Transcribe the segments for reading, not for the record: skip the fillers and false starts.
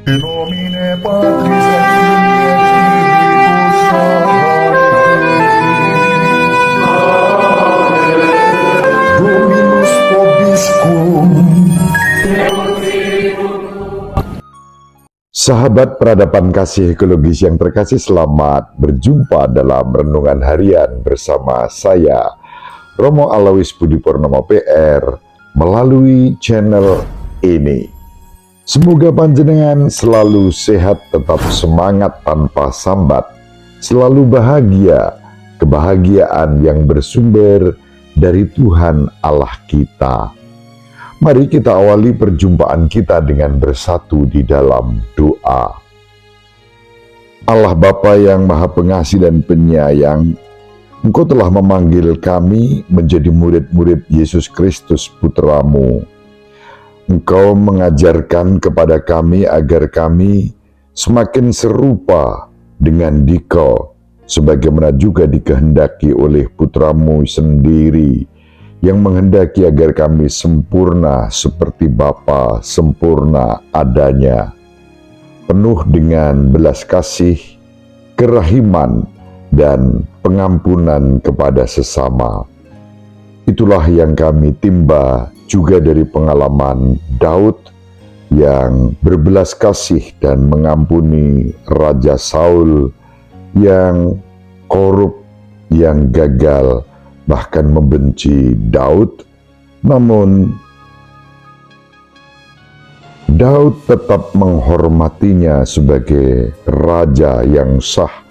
In nomine Patris et Filii et Spiritus Sancti. Dominus vobiscum. Sahabat peradaban kasih ekologis yang terkasih, selamat berjumpa dalam Renungan Harian bersama saya, Romo Alois Budi Purnomo PR, melalui channel ini. Semoga panjenengan selalu sehat, tetap semangat tanpa sambat, selalu bahagia, kebahagiaan yang bersumber dari Tuhan Allah kita. Mari kita awali perjumpaan kita dengan bersatu di dalam doa. Allah Bapa yang Maha Pengasih dan Penyayang, Engkau telah memanggil kami menjadi murid-murid Yesus Kristus Putra-Mu. Engkau mengajarkan kepada kami agar kami semakin serupa dengan Dikau, sebagaimana juga dikehendaki oleh Putra-Mu sendiri, yang menghendaki agar kami sempurna seperti Bapa sempurna adanya, penuh dengan belas kasih, kerahiman, dan pengampunan kepada sesama. Itulah yang kami timba juga dari pengalaman Daud yang berbelas kasih dan mengampuni Raja Saul yang korup, yang gagal, bahkan membenci Daud. Namun Daud tetap menghormatinya sebagai raja yang sah,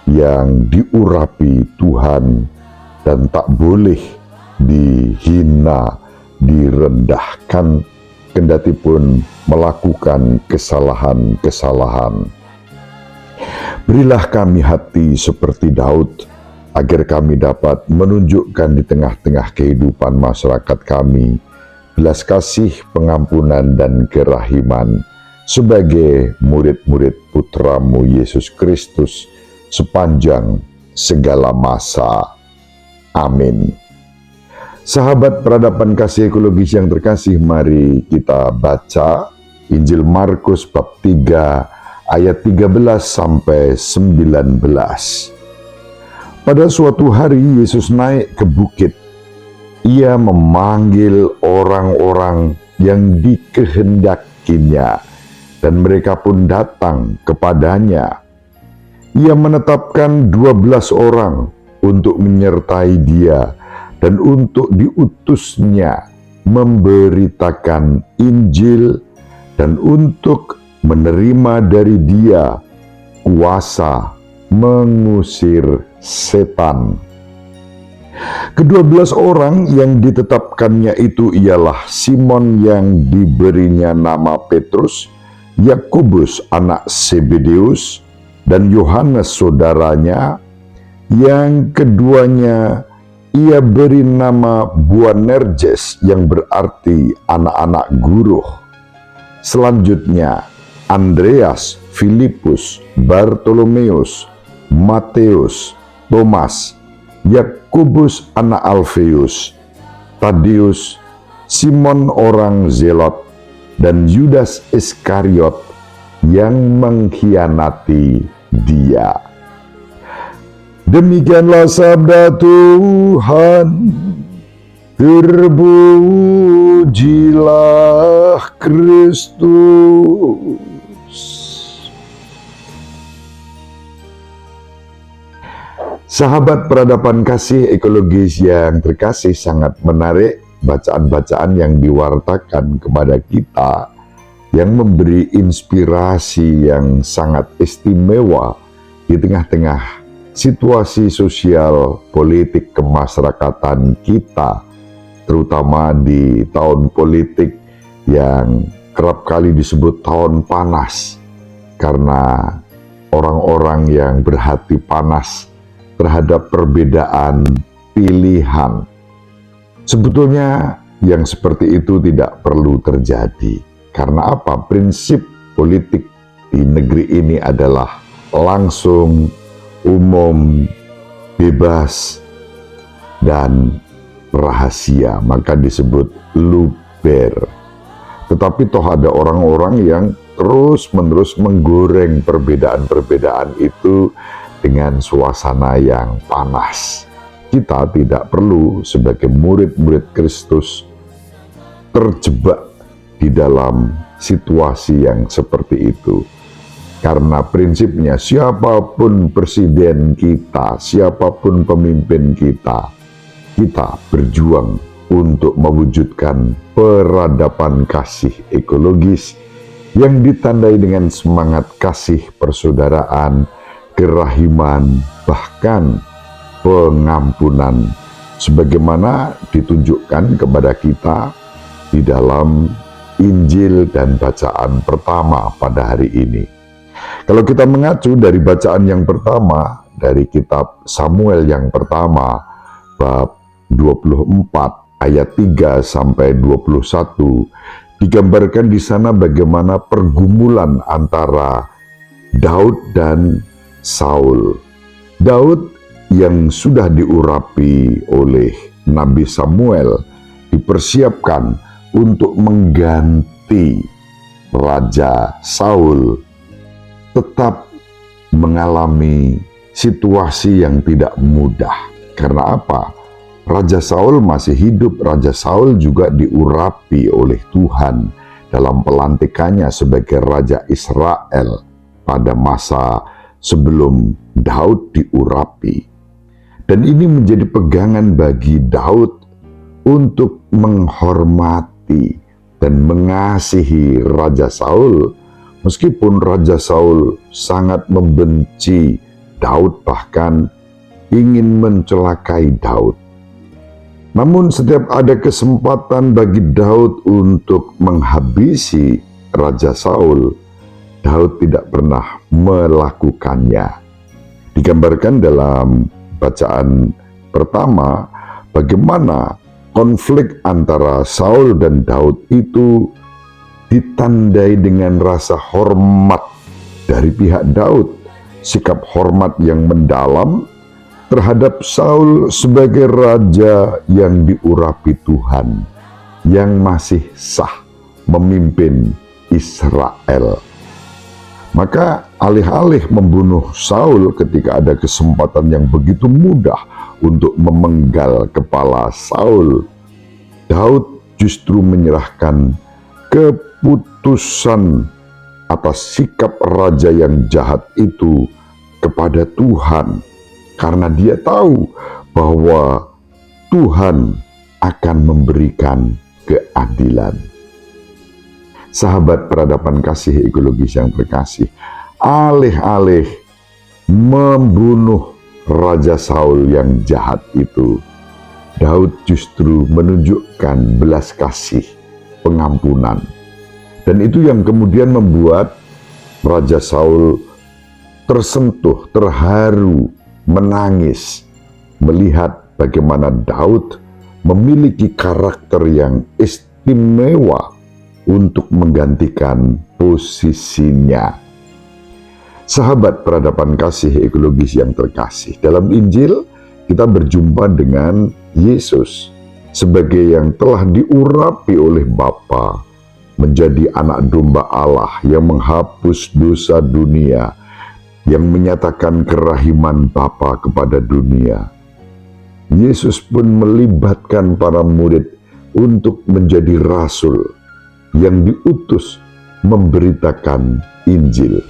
yang diurapi Tuhan dan tak boleh dihina, direndahkan, kendati pun melakukan kesalahan-kesalahan. Berilah kami hati seperti Daud, agar kami dapat menunjukkan di tengah-tengah kehidupan masyarakat kami belas kasih, pengampunan, dan kerahiman sebagai murid-murid Putra-Mu Yesus Kristus sepanjang segala masa. Amin. Sahabat peradaban kasih ekologis yang terkasih, mari kita baca Injil Markus bab 3 ayat 13 sampai 19. Pada suatu hari Yesus naik ke bukit. Ia memanggil orang-orang yang dikehendakinya, dan mereka pun datang kepadanya. Ia menetapkan 12 orang untuk menyertai dia dan untuk diutusnya memberitakan Injil dan untuk menerima dari dia kuasa mengusir setan. Ke-12 orang yang ditetapkannya itu ialah Simon yang diberinya nama Petrus, Yakobus anak Zebedeus, dan Yohanes saudaranya, yang keduanya ia beri nama Boanerges, yang berarti anak-anak guruh. Selanjutnya Andreas, Filipus, Bartolomeus, Mateus, Thomas, Yakobus anak Alfeus, Tadeus, Simon orang Zelot, dan Yudas Iskariot yang mengkhianati dia. Demikianlah sabda Tuhan. Terpujilah Kristus. Sahabat peradaban kasih ekologis yang terkasih, sangat menarik bacaan-bacaan yang diwartakan kepada kita, yang memberi inspirasi yang sangat istimewa di tengah-tengah situasi sosial politik kemasyarakatan kita, terutama di tahun politik yang kerap kali disebut tahun panas, karena orang-orang yang berhati panas terhadap perbedaan pilihan. Sebetulnya yang seperti itu tidak perlu terjadi. Karena apa? Prinsip politik di negeri ini adalah langsung, umum, bebas, dan rahasia, maka disebut luber. Tetapi toh ada orang-orang yang terus-menerus menggoreng perbedaan-perbedaan itu dengan suasana yang panas. Kita tidak perlu sebagai murid-murid Kristus terjebak di dalam situasi yang seperti itu. Karena prinsipnya siapapun presiden kita, siapapun pemimpin kita berjuang untuk mewujudkan peradaban kasih ekologis yang ditandai dengan semangat kasih persaudaraan, kerahiman, bahkan pengampunan, sebagaimana ditunjukkan kepada kita di dalam Injil dan bacaan pertama pada hari ini. Kalau kita mengacu dari bacaan yang pertama, dari kitab Samuel yang pertama, bab 24, ayat 3 sampai 21, digambarkan di sana bagaimana pergumulan antara Daud dan Saul. Daud yang sudah diurapi oleh Nabi Samuel dipersiapkan untuk mengganti Raja Saul, tetap mengalami situasi yang tidak mudah. Karena apa? Raja Saul masih hidup, Raja Saul juga diurapi oleh Tuhan dalam pelantikannya sebagai Raja Israel pada masa sebelum Daud diurapi. Dan ini menjadi pegangan bagi Daud untuk menghormati dan mengasihi Raja Saul, meskipun Raja Saul sangat membenci Daud, bahkan ingin mencelakai Daud. Namun setiap ada kesempatan bagi Daud untuk menghabisi Raja Saul, Daud tidak pernah melakukannya. Digambarkan dalam bacaan pertama bagaimana konflik antara Saul dan Daud itu ditandai dengan rasa hormat dari pihak Daud, sikap hormat yang mendalam terhadap Saul sebagai raja yang diurapi Tuhan, yang masih sah memimpin Israel. Maka alih-alih membunuh Saul ketika ada kesempatan yang begitu mudah untuk memenggal kepala Saul, Daud justru menyerahkan keputusan atas sikap raja yang jahat itu kepada Tuhan, karena dia tahu bahwa Tuhan akan memberikan keadilan. Sahabat peradaban kasih ekologis yang terkasih, alih-alih membunuh Raja Saul yang jahat itu, Daud justru menunjukkan belas kasih, pengampunan. Dan itu yang kemudian membuat Raja Saul tersentuh, terharu, menangis melihat bagaimana Daud memiliki karakter yang istimewa untuk menggantikan posisinya. Sahabat peradaban kasih ekologis yang terkasih, dalam Injil kita berjumpa dengan Yesus sebagai yang telah diurapi oleh Bapa menjadi anak domba Allah yang menghapus dosa dunia, yang menyatakan kerahiman Bapa kepada dunia. Yesus pun melibatkan para murid untuk menjadi rasul yang diutus memberitakan Injil.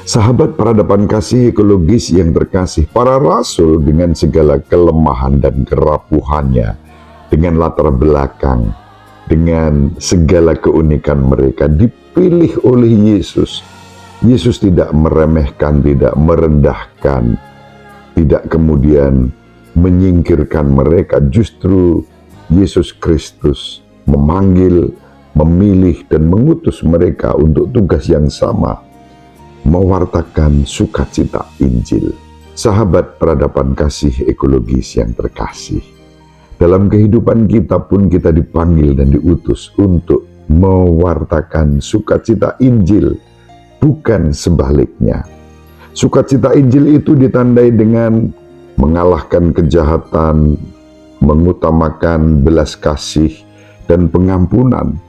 Sahabat peradaban kasih ekologis yang terkasih, para rasul dengan segala kelemahan dan kerapuhannya, dengan latar belakang, dengan segala keunikan mereka, dipilih oleh Yesus. Yesus tidak meremehkan, tidak merendahkan, tidak kemudian menyingkirkan mereka. Justru Yesus Kristus memanggil, memilih, dan mengutus mereka untuk tugas yang sama, mewartakan sukacita Injil. Sahabat peradaban kasih ekologis yang terkasih, dalam kehidupan kita pun kita dipanggil dan diutus untuk mewartakan sukacita Injil, bukan sebaliknya. Sukacita Injil itu ditandai dengan mengalahkan kejahatan, mengutamakan belas kasih dan pengampunan,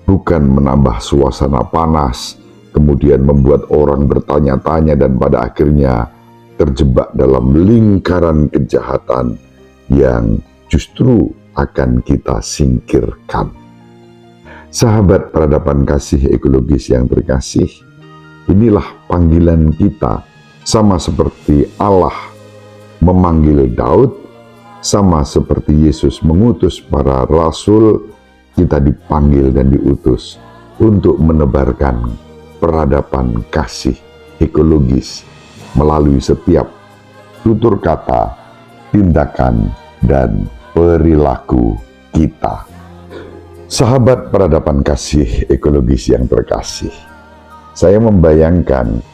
bukan menambah suasana panas, kemudian membuat orang bertanya-tanya dan pada akhirnya terjebak dalam lingkaran kejahatan yang justru akan kita singkirkan. Sahabat peradaban kasih ekologis yang terkasih, inilah panggilan kita, sama seperti Allah memanggil Daud, sama seperti Yesus mengutus para rasul, kita dipanggil dan diutus untuk menebarkan peradaban kasih ekologis melalui setiap tutur kata, tindakan, dan perilaku kita. Sahabat peradaban kasih ekologis yang terkasih, saya membayangkan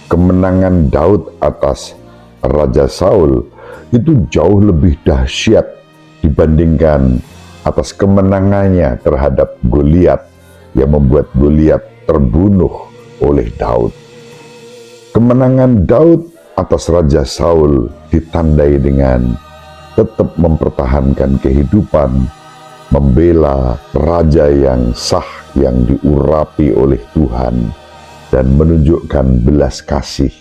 kemenangan Daud atas Raja Saul itu jauh lebih dahsyat dibandingkan atas kemenangannya terhadap Goliat yang membuat Goliat terbunuh oleh Daud. Kemenangan Daud atas Raja Saul ditandai dengan tetap mempertahankan kehidupan, membela raja yang sah yang diurapi oleh Tuhan, dan menunjukkan belas kasih,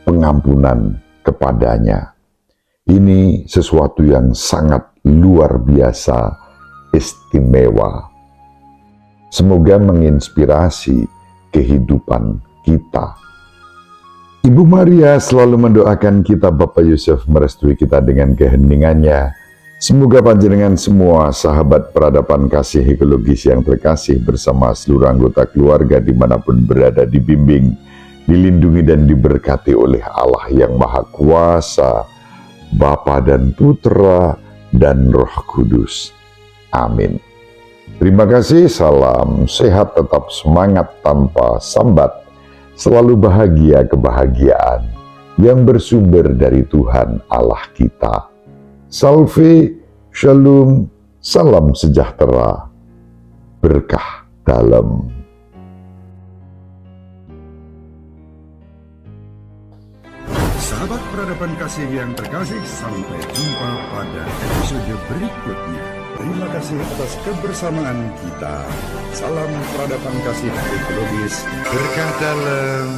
pengampunan kepadanya. Ini sesuatu yang sangat luar biasa, istimewa. Semoga menginspirasi kehidupan kita. Ibu Maria selalu mendoakan kita, Bapak Yusuf merestui kita dengan keheningannya. Semoga panjenengan semua sahabat peradaban kasih ekologis yang terkasih bersama seluruh anggota keluarga dimanapun berada dibimbing, dilindungi dan diberkati oleh Allah yang Maha Kuasa, Bapa dan Putra dan Roh Kudus. Amin. Terima kasih, salam sehat, tetap semangat tanpa sambat, selalu bahagia kebahagiaan yang bersumber dari Tuhan Allah kita. Salve, shalom, salam sejahtera, berkah dalam. Sahabat peradaban kasih yang terkasih, sampai jumpa pada episode berikutnya. Terima kasih atas kebersamaan kita. Salam peradaban kasih ekologis, berkah dalam.